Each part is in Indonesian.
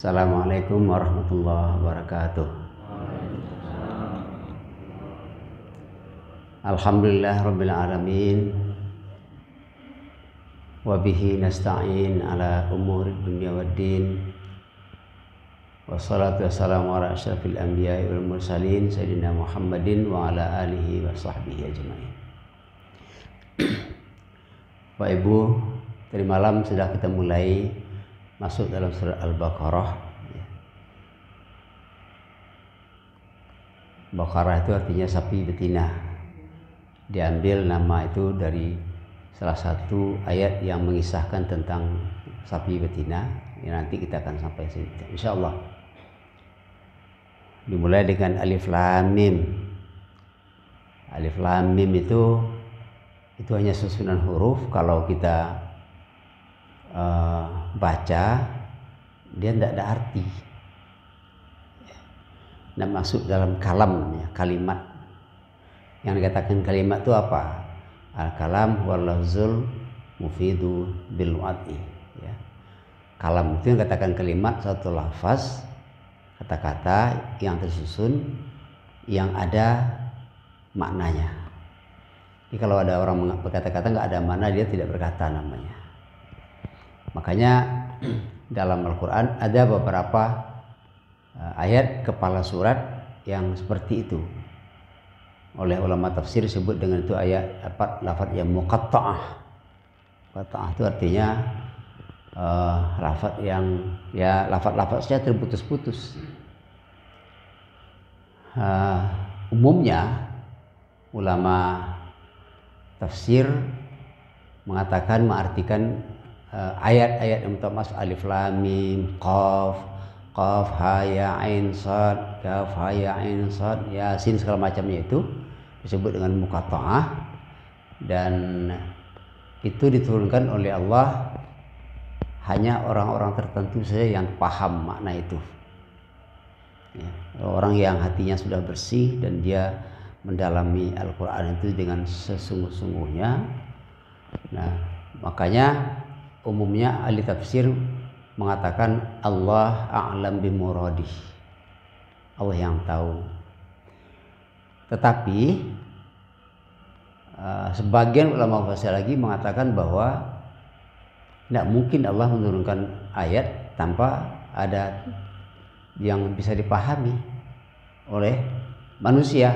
Assalamualaikum warahmatullahi wabarakatuh. Alhamdulillah rabbil alamin. Wa bihi nasta'in ala umuri dunya waddin. Wassalatu wassalamu ala asyrafil anbiya'i wal mursalin sayyidina Muhammadin wa ala alihi wa sahbihi ajma'in. Pak Ibu, tadi malam sudah kita mulai masuk dalam surat Al-Baqarah. Baqarah itu artinya sapi betina. Diambil nama itu dari salah satu ayat yang mengisahkan tentang sapi betina. Yang nanti kita akan sampai sini, insyaallah. Dimulai dengan alif lam mim. Alif lam mim itu hanya susunan huruf. Kalau kita baca, dia tidak ada arti. Nah, masuk dalam kalam, kalimat. Yang dikatakan kalimat itu apa? Al-kalam wal lafzul mufidu bil wadi. Ya. Kalam itu yang katakan kalimat, satu lafaz, kata-kata yang tersusun, yang ada maknanya. Jadi kalau ada orang berkata-kata nggak ada makna, dia tidak berkata namanya. Makanya dalam Al-Quran ada beberapa ayat kepala surat yang seperti itu. Oleh ulama tafsir disebut dengan itu ayat lafaz yang muqatta'ah. Muqatta'ah itu artinya lafaz yang lafaz-lafaznya terputus-putus. Umumnya ulama tafsir mengatakan, mengartikan ayat-ayat yang masuk alif lam mim qaf ha ya ain sad kaf ha ya ain sad yasin segala macamnya itu disebut dengan muqatta'ah, dan itu diturunkan oleh Allah hanya orang-orang tertentu saja yang paham makna itu. Ya, orang yang hatinya sudah bersih dan dia mendalami Al-Quran itu dengan sesungguh-sungguhnya. Nah, makanya umumnya ahli tafsir mengatakan Allah a'lam bimuradih, Allah yang tahu. Tetapi sebagian ulama tafsir lagi mengatakan bahwa tidak mungkin Allah menurunkan ayat tanpa ada yang bisa dipahami oleh manusia.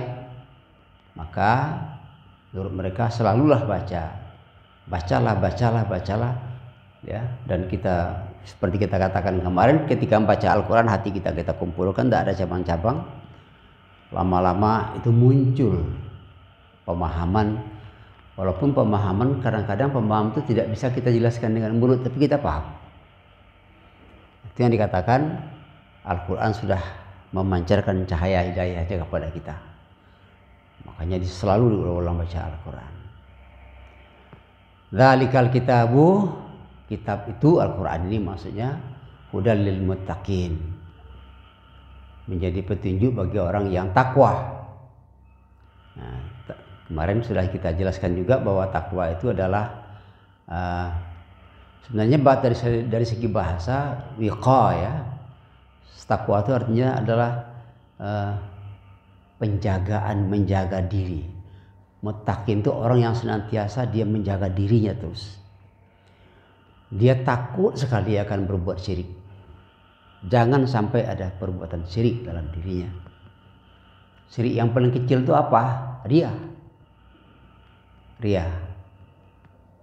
Maka menurut mereka selalulah bacalah. Ya, dan kita seperti kita katakan kemarin, ketika membaca Al-Quran hati kita kumpulkan, tidak ada cabang-cabang. Lama-lama itu muncul pemahaman, walaupun pemahaman kadang-kadang pemahaman itu tidak bisa kita jelaskan dengan mulut, tapi kita paham. Itu yang dikatakan Al-Quran sudah memancarkan cahaya hidayahnya kepada kita. Makanya selalu diulang-ulang baca Al-Quran. Dzalikal kitabu, kitab itu Al-Quran ini maksudnya hudal lil muttaqin, menjadi petunjuk bagi orang yang takwa. Nah, kemarin sudah kita jelaskan juga bahwa takwa itu adalah sebenarnya dari segi bahasa wiqa, ya. Takwa itu artinya adalah penjagaan, menjaga diri. Muttaqin itu orang yang senantiasa dia menjaga dirinya terus. Dia takut sekali akan berbuat syirik. Jangan sampai ada perbuatan syirik dalam dirinya. Syirik yang paling kecil itu apa? Riya.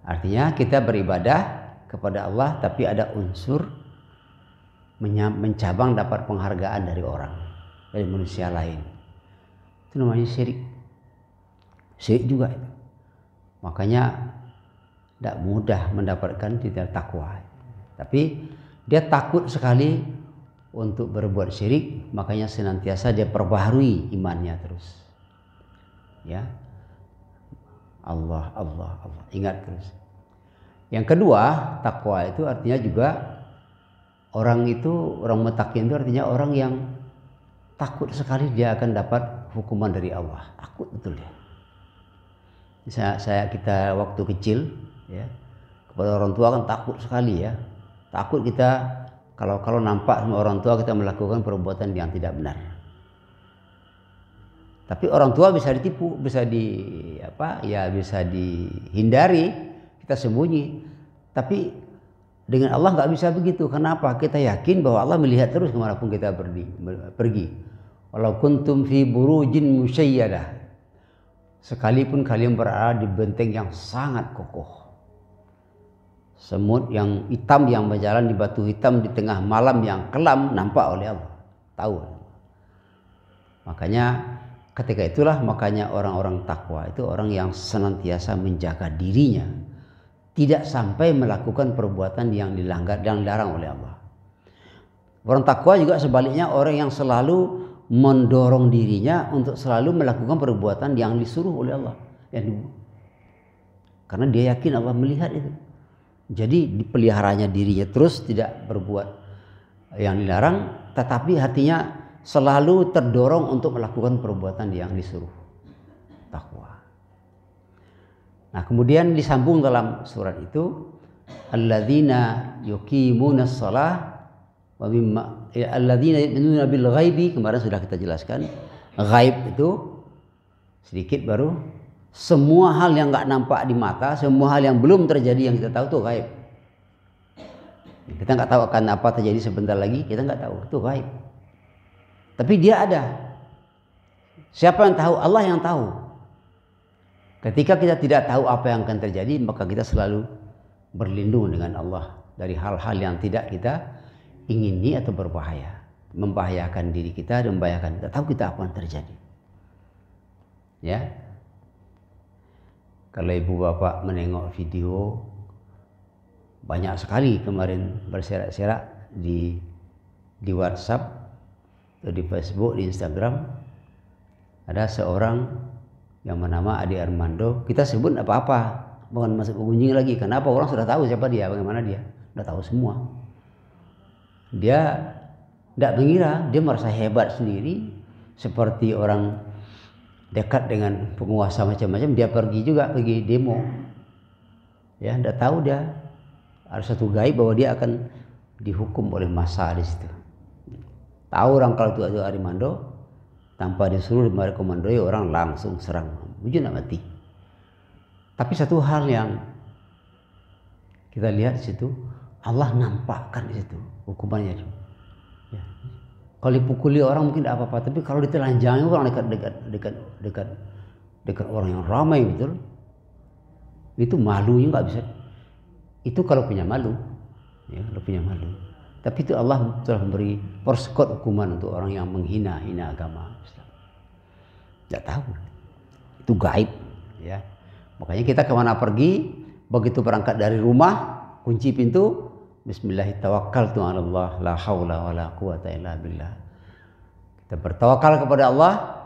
Artinya kita beribadah kepada Allah tapi ada unsur mencabang dapat penghargaan dari orang, dari manusia lain. Itu namanya syirik. Syirik juga itu. Makanya tidak mudah mendapatkan titik takwa. Tapi dia takut sekali untuk berbuat syirik, makanya senantiasa dia perbaharui imannya terus. Ya. Allah. Ingat terus. Yang kedua, takwa itu artinya juga orang muttaqin itu artinya orang yang takut sekali dia akan dapat hukuman dari Allah. Takut betul dia. Kita waktu kecil, ya, kepada orang tua kan takut sekali, ya. Takut kita Kalau nampak sama orang tua kita melakukan perbuatan yang tidak benar. Tapi orang tua bisa ditipu, bisa bisa dihindari, kita sembunyi. Tapi dengan Allah nggak bisa begitu. Kenapa? Kita yakin bahwa Allah melihat terus kemanapun kita pergi. Walau kuntum fi burujin musyayyadah. Sekalipun kalian berada di benteng yang sangat kokoh. Semut yang hitam yang berjalan di batu hitam di tengah malam yang kelam nampak oleh Allah. Tahu. Makanya ketika itulah orang-orang takwa itu orang yang senantiasa menjaga dirinya. Tidak sampai melakukan perbuatan yang dilanggar dan dilarang oleh Allah. Orang takwa juga sebaliknya orang yang selalu mendorong dirinya untuk selalu melakukan perbuatan yang disuruh oleh Allah. Karena dia yakin Allah melihat itu. Jadi dipeliharanya dirinya terus tidak berbuat yang dilarang, tetapi hatinya selalu terdorong untuk melakukan perbuatan yang disuruh. Takwa. Nah, kemudian disambung dalam surat itu, alladzina yuqimunas shalah wa mimma alladzina yu'minuna bil ghaibi, kemarin sudah kita jelaskan. Ghaib itu sedikit baru semua hal yang enggak nampak di mata, semua hal yang belum terjadi yang kita tahu itu ghaib. Kita enggak tahu akan apa terjadi sebentar lagi, kita enggak tahu, itu ghaib. Tapi dia ada. Siapa yang tahu? Allah yang tahu. Ketika kita tidak tahu apa yang akan terjadi, maka kita selalu berlindung dengan Allah dari hal-hal yang tidak kita ingini atau berbahaya, membahayakan diri kita dan membahayakan kita. Tahu kita apa yang terjadi. Ya. Kalau ibu bapak menengok video, banyak sekali kemarin berserak-serak di WhatsApp, atau di Facebook, di Instagram, ada seorang yang bernama Ade Armando. Kita sebut apa-apa, bukan masuk mengunjungi lagi. Kenapa? Orang sudah tahu siapa dia, bagaimana dia, sudah tahu semua. Dia tidak mengira, dia merasa hebat sendiri, seperti orang dekat dengan penguasa macam-macam. Dia pergi demo. Ya, tidak tahu dia ada satu gaib bahwa dia akan dihukum oleh massa di situ. Tahu orang kalau itu Armando, tanpa disuruh merekomendoi orang langsung serang, wujud nak mati. Tapi satu hal yang kita lihat di situ, Allah nampakkan di situ hukumannya. Ya. Kalau dipukuli orang mungkin tidak apa-apa, tapi kalau ditelanjangi orang dekat orang yang ramai betul, itu malunya nggak bisa. Itu kalau punya malu, ya, kalau punya malu. Tapi itu Allah telah memberi persekot hukuman untuk orang yang menghina agama Islam. Tidak tahu, itu gaib, ya. Makanya kita kemana pergi, begitu berangkat dari rumah, kunci pintu, Bismillahirrahmanirrahim, la haula wala quwata illa billah. Kita bertawakal kepada Allah.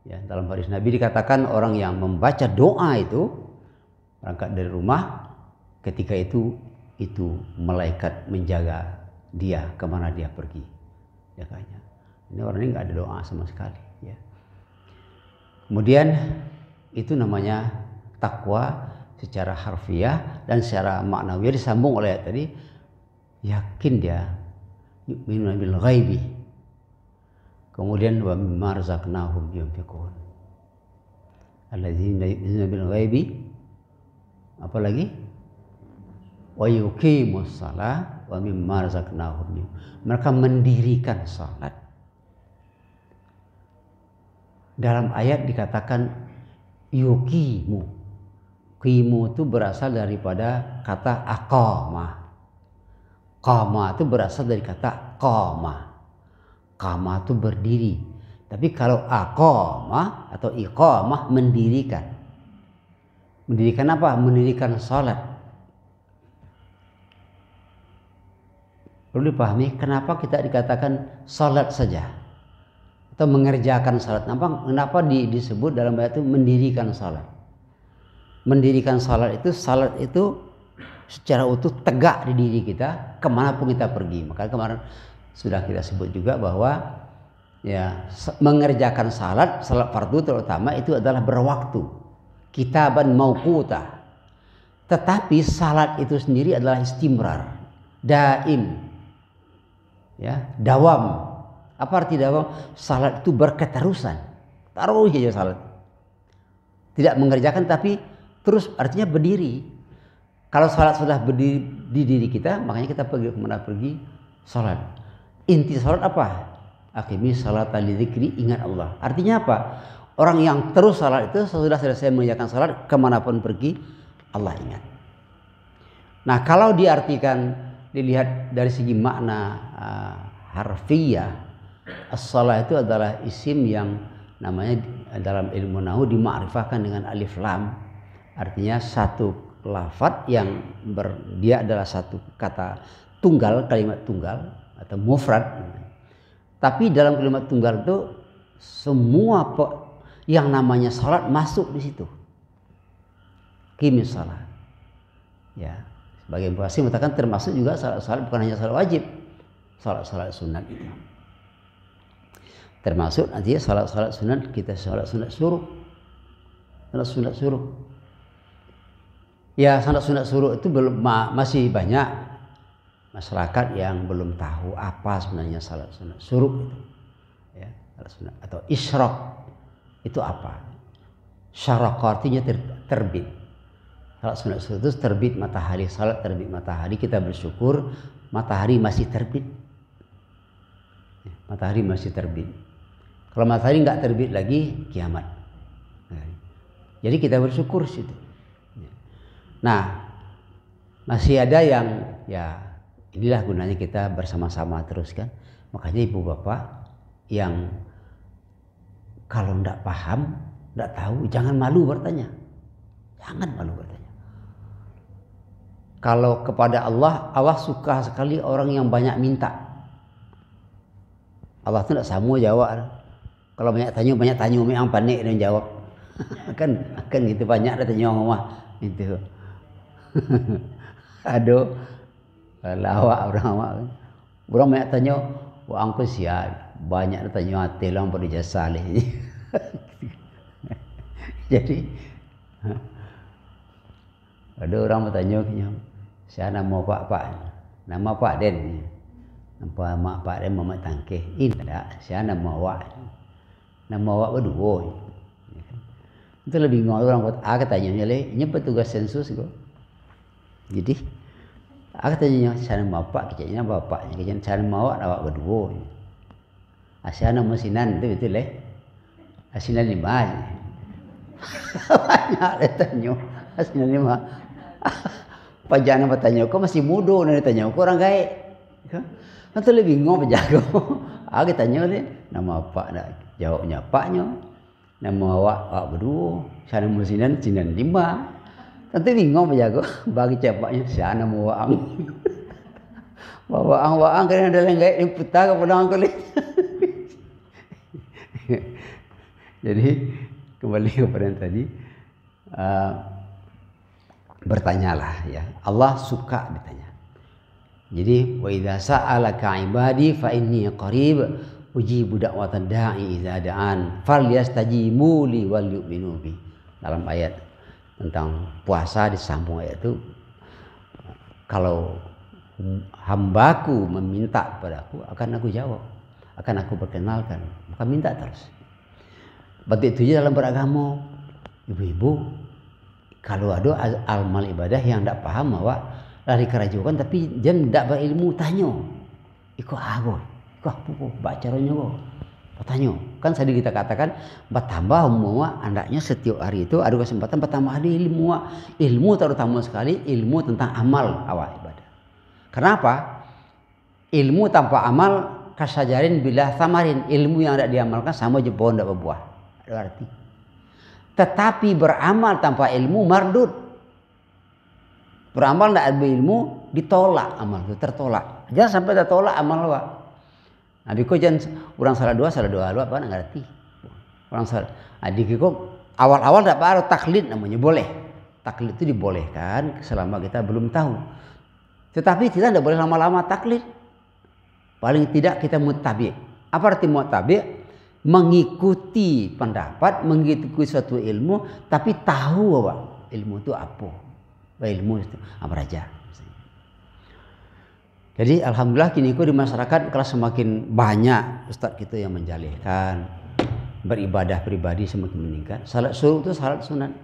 Ya, dalam hadis Nabi dikatakan orang yang membaca doa itu berangkat dari rumah, ketika itu malaikat menjaga dia kemana dia pergi. Jaganya. Ini orang ini nggak ada doa sama sekali. Ya. Kemudian itu namanya takwa secara harfiah dan secara maknawi disambung oleh tadi. Yakin dia yu'minuna bil ghaibi. Kemudian wa mimma razaqnahum yunfiqun. Alladzina yu'minuna bil ghaibi. Apa lagi? Wa yuqimus shalah wa mimma razaqnahum. Mereka mendirikan salat. Dalam ayat dikatakan yuqimu. Qimu itu berasal daripada kata aqamah. Qama itu berasal dari kata qama. Qama itu berdiri. Tapi kalau aqamah atau iqamah mendirikan. Mendirikan apa? Mendirikan salat. Perlu dipahami kenapa kita dikatakan salat saja atau mengerjakan salat. Kenapa disebut dalam ayat itu mendirikan salat? Mendirikan salat itu secara utuh tegak di diri kita kemanapun kita pergi. Maka kemarin sudah kita sebut juga bahwa ya mengerjakan salat fardu terutama itu adalah berwaktu, kitaban mauquta. Tetapi salat itu sendiri adalah istimrar, daim. Ya, dawam. Apa arti dawam? Salat itu berketerusan. Taruh aja salat. Tidak mengerjakan tapi terus artinya berdiri. Kalau salat sudah berdiri di diri kita, makanya kita pergi kemana pergi salat. Inti salat apa? Aqimi salata lidzikri, ingat Allah. Artinya apa? Orang yang terus salat itu sesudah selesai mengerjakan salat, kemanapun pergi Allah ingat. Nah, kalau diartikan, dilihat dari segi makna harfiah, as-salah itu adalah isim yang namanya dalam ilmu nahwu dimakrifahkan dengan alif lam. Artinya satu lafadz yang dia adalah satu kata tunggal, kalimat tunggal atau mufrad. Tapi dalam kalimat tunggal itu semua yang namanya salat masuk di situ. Qimis salat. Ya, sebagian puasa mengatakan termasuk juga salat bukan hanya salat wajib, salat sunat itu. Termasuk nanti salat sunat kita salat sunat suruh. Salat sunat suruh. Ya, salat sunat suruh itu masih banyak masyarakat yang belum tahu apa sebenarnya salat sunat suruh itu. Ya, salat sunat atau isyraq itu apa? Syaraqa artinya terbit. Salat sunat suruh itu terbit matahari, salat terbit matahari, kita bersyukur matahari masih terbit. Ya, matahari masih terbit. Kalau matahari nggak terbit lagi kiamat. Jadi kita bersyukur situ. Nah, masih ada yang ya inilah gunanya kita bersama-sama terus kan. Makanya ibu bapak yang kalau nggak paham, nggak tahu, jangan malu bertanya. Jangan malu bertanya. Kalau kepada Allah, Allah suka sekali orang yang banyak minta. Allah tuh nggak sama jawab. Kalau banyak tanya, memang panik dan jawab. kan gitu banyak ada tanya ngomong itu. Aduh, lawak orang banyak tanya, wah angku siap banyak tanya hati lang pada jasa leh. Jadi ada orang bertanya, saya nama nama Pak Den, nama mak Pak Den Mamat Tangkeh, tidak, saya nama awak berdua. Itu lebih bingung orang buat katanya leh, ini petugas sensus kok. Jadi katanya saya nama bapak, kecilnya bapaknya, kecilnya saya nama awak berdua. Asyana musinan itu betul leh. Asinan 5. Banyak ditanya. Asinan 5. Pajana bertanya, kok masih muda nih ditanya, kok orang gaek. Nanti lebih bingung pejago. Kita tanya dia, nama apa nak? Jawabnya paknya. Nama awak berdua. Sana musinan sinan 5. Nanti bingung pejago. Bagi cepaknya sana mau waang. Waang karena ada yang gaek yang putar ke pedang kulit. Jadi kembali kepada yang tadi, bertanyalah ya. Allah suka ditanya. Jadi wa idza sa'alaka ibadi fa inni qarib ujibu da'watad da'i idza da'an falyastajibu li wal yu'minu bi. Dalam ayat tentang puasa disambung ayat itu, kalau hambaku meminta padaku akan aku jawab, akan aku perkenalkan, maka minta terus. Berarti itu dalam beragama, ibu-ibu kalau ada amal ibadah yang tidak paham bahwa lari kerajukan tapi dia tidak berilmu, tanya ikut aku, ikut apa baca caranya kok, tanya kan tadi kita katakan bertambah umumnya andaknya setiap hari itu ada kesempatan bertambah ada ilmu terutama sekali ilmu tentang amal awal ibadah. Kenapa? Ilmu tanpa amal kasajarin bila samarin, ilmu yang tidak diamalkan sama je pohon tidak berbuah. Ada arti. Tetapi beramal tanpa ilmu mardud. Beramal tidak ada ilmu ditolak, amal itu tertolak. Jangan sampai tertolak amal wa. Nabi ko jangan orang salah dua apa nak ngerti. Orang salah. Adik kok awal-awal tidak ada taklid namanya boleh. Taklid itu dibolehkan selama kita belum tahu. Tetapi kita tidak boleh lama-lama taklid. Paling tidak kita muttabi'. Apa arti muttabi'? Mengikuti pendapat, mengikuti suatu ilmu, tapi tahu bahwa ilmu itu apa. Ilmu itu apa aja. Jadi alhamdulillah kini di masyarakat kalau semakin banyak ustadz kita yang menjalihkan, beribadah pribadi semakin meningkat. Salat suruh itu salat sunat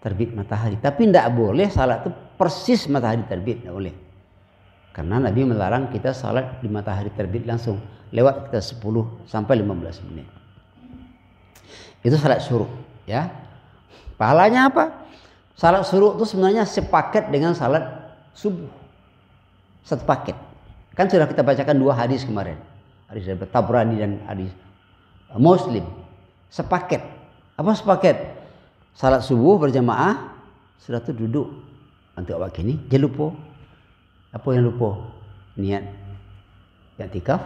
terbit matahari, tapi tidak boleh salat itu persis matahari terbit, tidak boleh. Karena Nabi melarang kita salat di matahari terbit langsung, lewat kita 10 sampai 15 menit. Itu salat suruh, ya. Pahalanya apa? Salat suruh itu sebenarnya sepaket dengan salat subuh. Satu paket. Kan sudah kita bacakan 2 hadis kemarin. Hadis dari Tabrani dan hadis Muslim. Sepaket. Apa sepaket? Salat subuh berjamaah, sudah itu duduk. Nanti awak kini, jangan lupa. Apa yang lupa? Niat i'tikaf.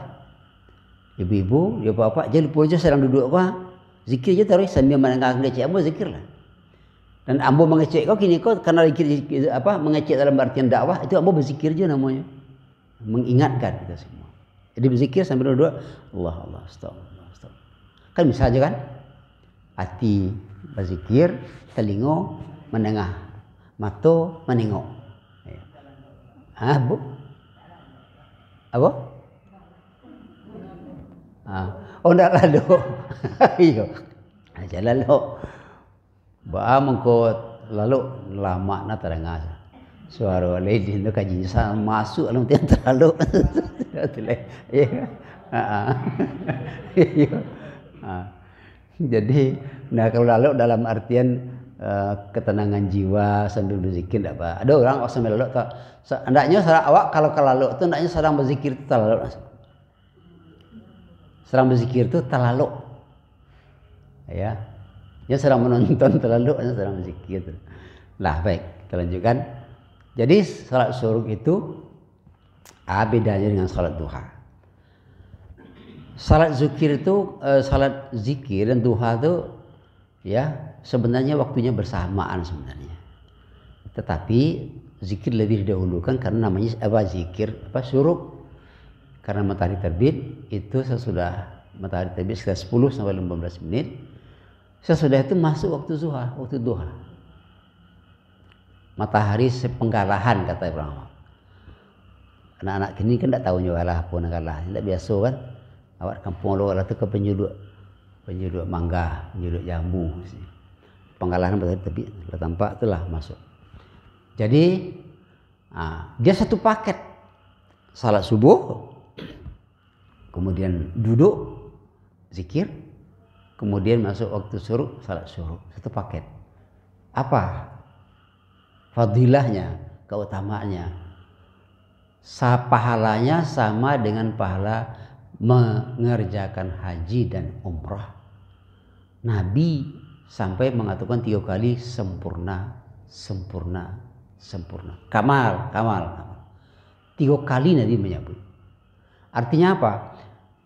Ibu-ibu, ya bapak, jangan lupa aja sedang duduk apa? Zikir aja terus sambil mengecek apa zikir lah. Dan ambo mengecek kau kini kau karena zikir apa mengecek dalam artian dakwah itu ambo berzikir aja namanya. Mengingatkan kita semua. Jadi berzikir sambil duduk Allah Allah astagfirullah astagfirullah. Kan bisa aja kan? Hati berzikir, telinga menengah, mata menengok. Bu? Apa? Oh ndak lalu. Iya. Jalan lalu. Ba mengko lalu lama na terengah. Suara lady itu kaji masuk dalam tiang terlalu. Iya. Jadi nah kalau lalu dalam artian ketenangan jiwa sambil berzikir tidak apa. Ada orang sambil lalu tak hendaknya awak kalau lalu itu hendaknya sedang berzikir itu terlalu. Sedang berzikir itu terlalu. Ya. Dia sedang menonton terlalu, sedang berzikir. Lah baik, kita lanjutkan. Jadi salat suruh itu bedanya dengan salat duha. Salat zikir itu salat zikir dan duha itu ya sebenarnya waktunya bersamaan sebenarnya. Tetapi zikir lebih didahulukan karena namanya apa zikir apa suruh. Karena matahari terbit itu sesudah matahari terbit sekitar 10 sampai 15 menit. Sesudah itu masuk waktu zuhur, waktu duha. Matahari sepenggalahan kata Ibrahim. Anak-anak kini kan tidak tahu nyobalah apa nagalah. Tidak biasa kan. Awak kampung lo lah tu ke penyudut mangga, penyudut jambu. Penggalahan matahari terbit, tampak itulah masuk. Jadi dia satu paket. Salat subuh, kemudian duduk, zikir, kemudian masuk waktu suruh, salat suruh. Satu paket. Apa fadilahnya, keutamaannya? Pahalanya sama dengan pahala mengerjakan haji dan umrah. Nabi sampai mengatakan 3 kali sempurna, sempurna, sempurna. Kamal. 3 kali Nabi menyebut. Artinya apa?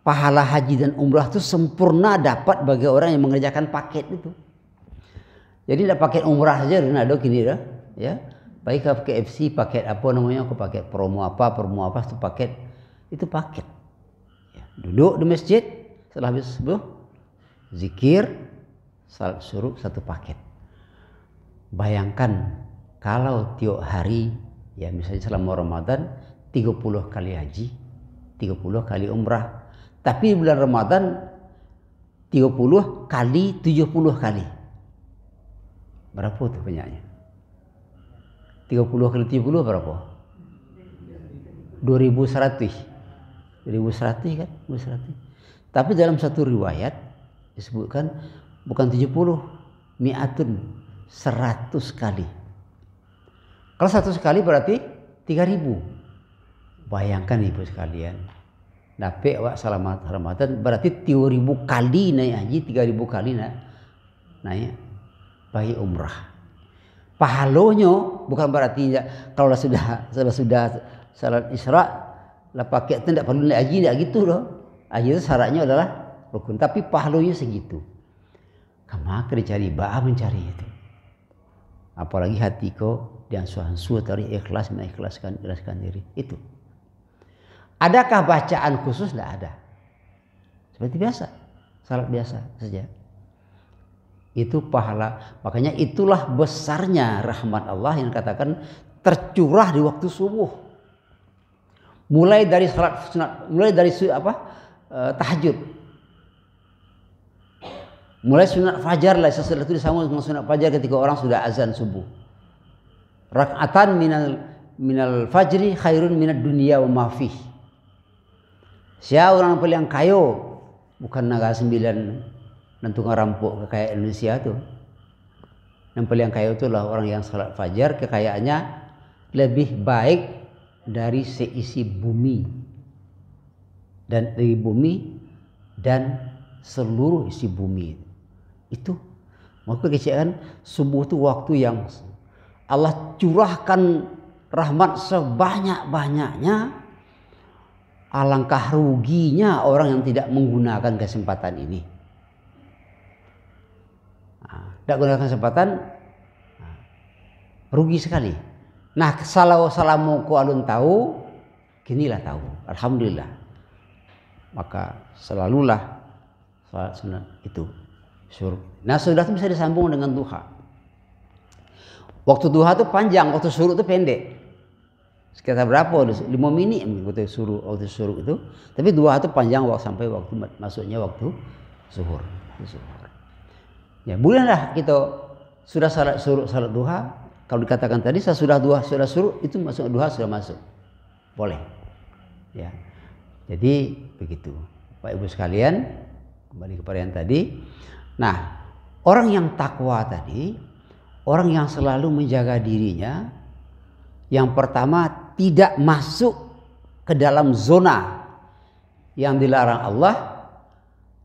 Pahala haji dan umrah itu sempurna dapat bagi orang yang mengerjakan paket itu. Jadi tidak paket umrah saja Ronaldo kini dah, ya. Baik ke KFC paket apa namanya, aku paket promo apa itu paket. Itu paket. Ya, duduk di masjid setelah habis subuh, zikir, salat suruh satu paket. Bayangkan kalau tiap hari ya misalnya selama Ramadan 30 kali haji, 30 kali umrah. Tapi bulan Ramadan 30 kali 70 kali. Berapa tuh banyaknya? 30 kali 70 berapa? 2100. 2100 kan? 2100. Tapi dalam satu riwayat disebutkan bukan 70, mi'atun, 100 kali. Kalau 100 kali berarti 3000. Bayangkan ibu sekalian. Dapat awak selamat Ramadan berarti 3000 kali naik haji, 3000 kali naik bayi umrah. Pahalanya bukan berarti kalau sudah salat Isra lah pakai itu tidak perlu naik haji, tidak gitu loh. Haji itu syaratnya adalah rukun, tapi pahalanya segitu. Maka dicari mencari itu. Apalagi hati kau dan suan-suan tadi ikhlas mengikhlaskan diri itu. Adakah bacaan khusus? Tidak ada. Seperti biasa, salat biasa saja. Itu pahala. Makanya itulah besarnya rahmat Allah yang katakan tercurah di waktu subuh. mulai dari salat sunat, mulai dari tahajud, mulai sunat fajar lah, sesudah itu disambung dengan sunat fajar ketika orang sudah azan subuh. Rak'atan minal fajri khairun minad dunya wa ma fih. Siapa orang paling kayo, bukan naga 9 nentu ngerampok kekayaan Indonesia tuh. Yang paling kaya itulah orang yang salat fajar, kekayaannya lebih baik dari seisi bumi dan seluruh isi bumi. Itu maka kecelakaan subuh itu waktu yang Allah curahkan rahmat sebanyak-banyaknya. Alangkah ruginya orang yang tidak menggunakan kesempatan ini. Tidak gunakan kesempatan, rugi sekali. Nah, salamu ku alun tahu, kinilah tahu. Alhamdulillah. Maka selalulah salat sunat itu syuruk. Nah, sudah itu bisa disambung dengan duha. Waktu duha itu panjang, waktu syuruk itu pendek. Sekitar berapa? 5 menit waktu syuruk itu. Tapi duha itu panjang sampai waktu masuknya waktu zuhur. Ya, bolehlah kita sudah salat duha. Kalau dikatakan tadi saya sudah syuruk, itu masuk duha sudah masuk. Boleh. Ya. Jadi begitu. Bapak Ibu sekalian, kembali kepada yang tadi. Nah, orang yang takwa tadi, orang yang selalu menjaga dirinya, yang pertama tidak masuk ke dalam zona yang dilarang Allah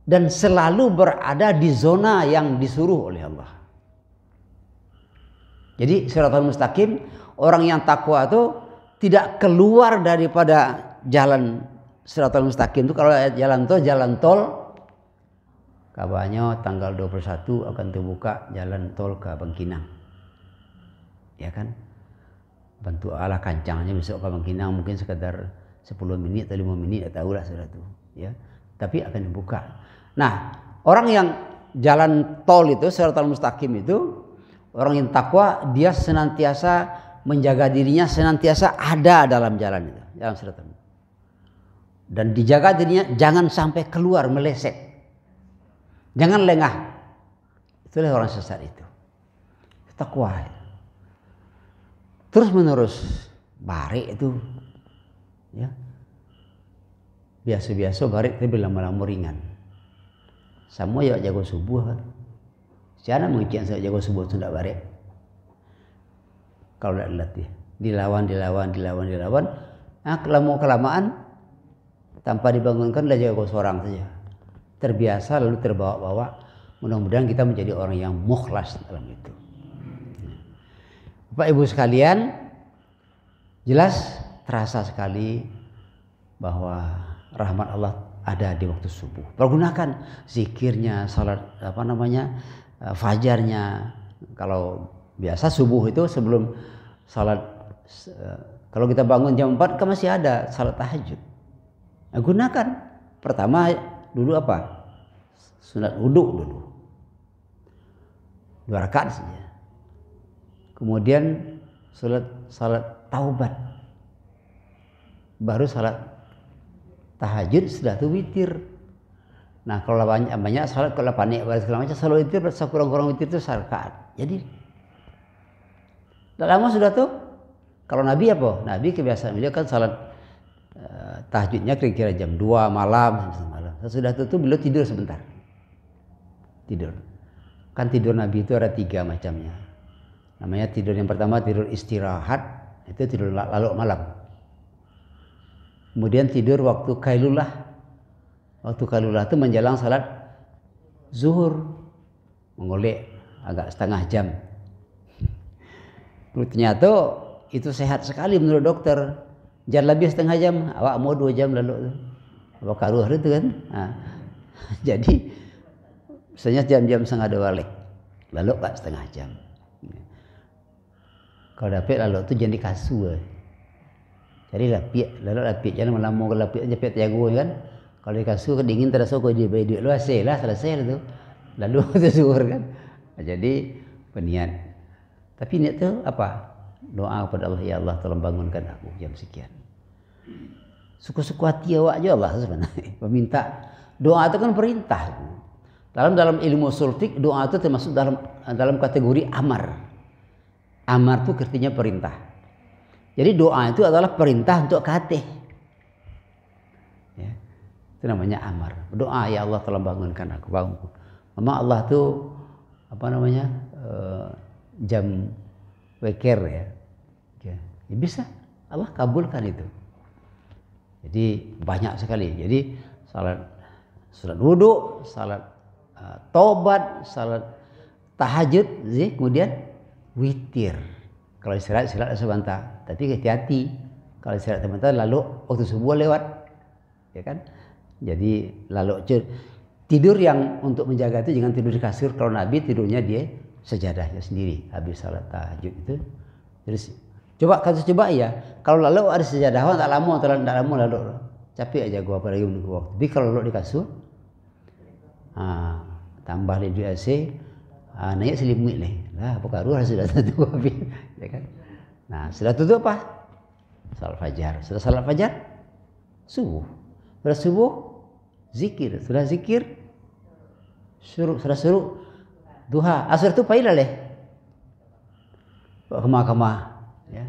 dan selalu berada di zona yang disuruh oleh Allah. Jadi Shiratal Mustaqim, orang yang takwa itu tidak keluar daripada jalan Shiratal Mustaqim itu. Kalau jalan tol kabarnya tanggal 21 akan terbuka jalan tol ke Bangkinang. Ya kan? Bantu Allah kancangnya besok ke Bangkinang, mungkin sekedar 10 menit atau 5 menit, tak tahulah sudah itu, ya. Tapi akan dibuka. Nah, orang yang jalan tol itu, Shiratal Mustaqim itu, orang yang takwa, dia senantiasa menjaga dirinya, senantiasa ada dalam jalan itu, dalam Shiratal. Dan dijaga dirinya jangan sampai keluar meleset. Jangan lengah. Itulah orang sesat itu. Takwa. Terus menerus barik itu, ya, biasa-biasa barik tapi lama-lama ringan. Sama ya jago subuh kan. Siapa mungkin saya jago subuh itu tidak barik. Kalau tidak latih, dilawan. Nah, kelamaan tanpa dibangunkan dah jago seorang saja. Terbiasa lalu terbawa-bawa. Mudah-mudahan kita menjadi orang yang mukhlas dalam itu. Bapak Ibu sekalian, jelas terasa sekali bahwa rahmat Allah ada di waktu subuh. Pergunakan zikirnya, salat fajarnya. Kalau biasa subuh itu sebelum salat, kalau kita bangun jam 4 kan masih ada salat tahajud. Nah, gunakan. Pertama dulu apa? Sunat wudhu dulu. 2 rakaat saja. Kemudian salat taubat. Baru salat tahajud, setelah itu witir. Nah, kalau banyak salat, kalau panik segala macam, salat witir, kurang-kurang witir itu rakaat. Jadi lama sudah tuh. Kalau Nabi apa? Nabi kebiasaan beliau kan salat tahajudnya kira-kira jam 2 malam. Sesudah itu beliau tidur sebentar. Tidur. Kan tidur Nabi itu ada 3 macamnya. Namanya tidur yang pertama tidur istirahat, itu tidur lalu malam. Kemudian tidur waktu kailulah. Waktu kailulah itu menjelang salat zuhur. Mengolek agak setengah jam. Ternyata itu sehat sekali menurut dokter. Jangan lebih setengah jam, awak mau 2 jam lalu. Apa karuh itu kan? Nah, jadi misalnya jam-jam setengah 2 balik. Lalu tak setengah jam. Kalau dapat lalu tu jangan dikasih. Jadi lapik jangan melambung ke lapik aja pet jago kan. Kalau dikasih kedingin terasa kau dia bayar duit lu lah selesai tu. Lalu tu zuhur kan. Jadi peniat. Tapi niat tu apa? Doa kepada Allah, ya Allah tolong bangunkan aku jam sekian. Suku-suku hati awak aja Allah sebenarnya. Meminta doa itu kan perintah. Dalam ilmu ushul fiqh doa itu termasuk dalam kategori amar. Amar itu artinya perintah. Jadi doa itu adalah perintah untuk hati. Ya, itu namanya amar. Doa, ya Allah tolong bangunkan aku, bangun. Memang Allah tuh jam weker ya. Ya bisa Allah kabulkan itu. Jadi banyak sekali. Jadi salat wudhu, salat taubat, salat tahajud, kemudian witir. Kalau istirahat sebentar, tapi hati-hati. Kalau istirahat sebentar lalu waktu subuh lewat, ya kan? Jadi lalu tidur yang untuk menjaga itu jangan tidur di kasur. Kalau Nabi tidurnya dia sejadahnya sendiri habis salat tahajud itu. Terus coba ya. Kalau lalu ada sejadah tak lama lalu capek aja gua pada waktu. Tapi kalau lalu di kasur, tambah di AC, naik selimut lah. Apa karuan sudah tutup habis, ya kan? Nah sudah tutup apa? Salat fajar. Sudah salat fajar, subuh. Sudah subuh, zikir. Sudah zikir, sudah suruh duha. Asar tu payah leh. Kok kemah-kemah, ya.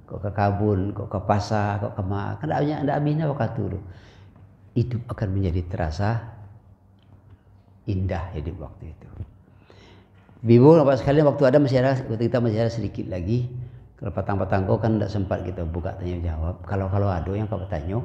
Kok ke kabun, kok ke pasar, kok kemah. Kan ada aminah waktu dulu. Hidup akan menjadi terasa indah hidup waktu itu. Bibu, Bapak sekalian, waktu kita masih ada sedikit lagi. Kalau patang-patang kau kan tidak sempat kita buka tanya jawab. Kalau ada yang kau tanya,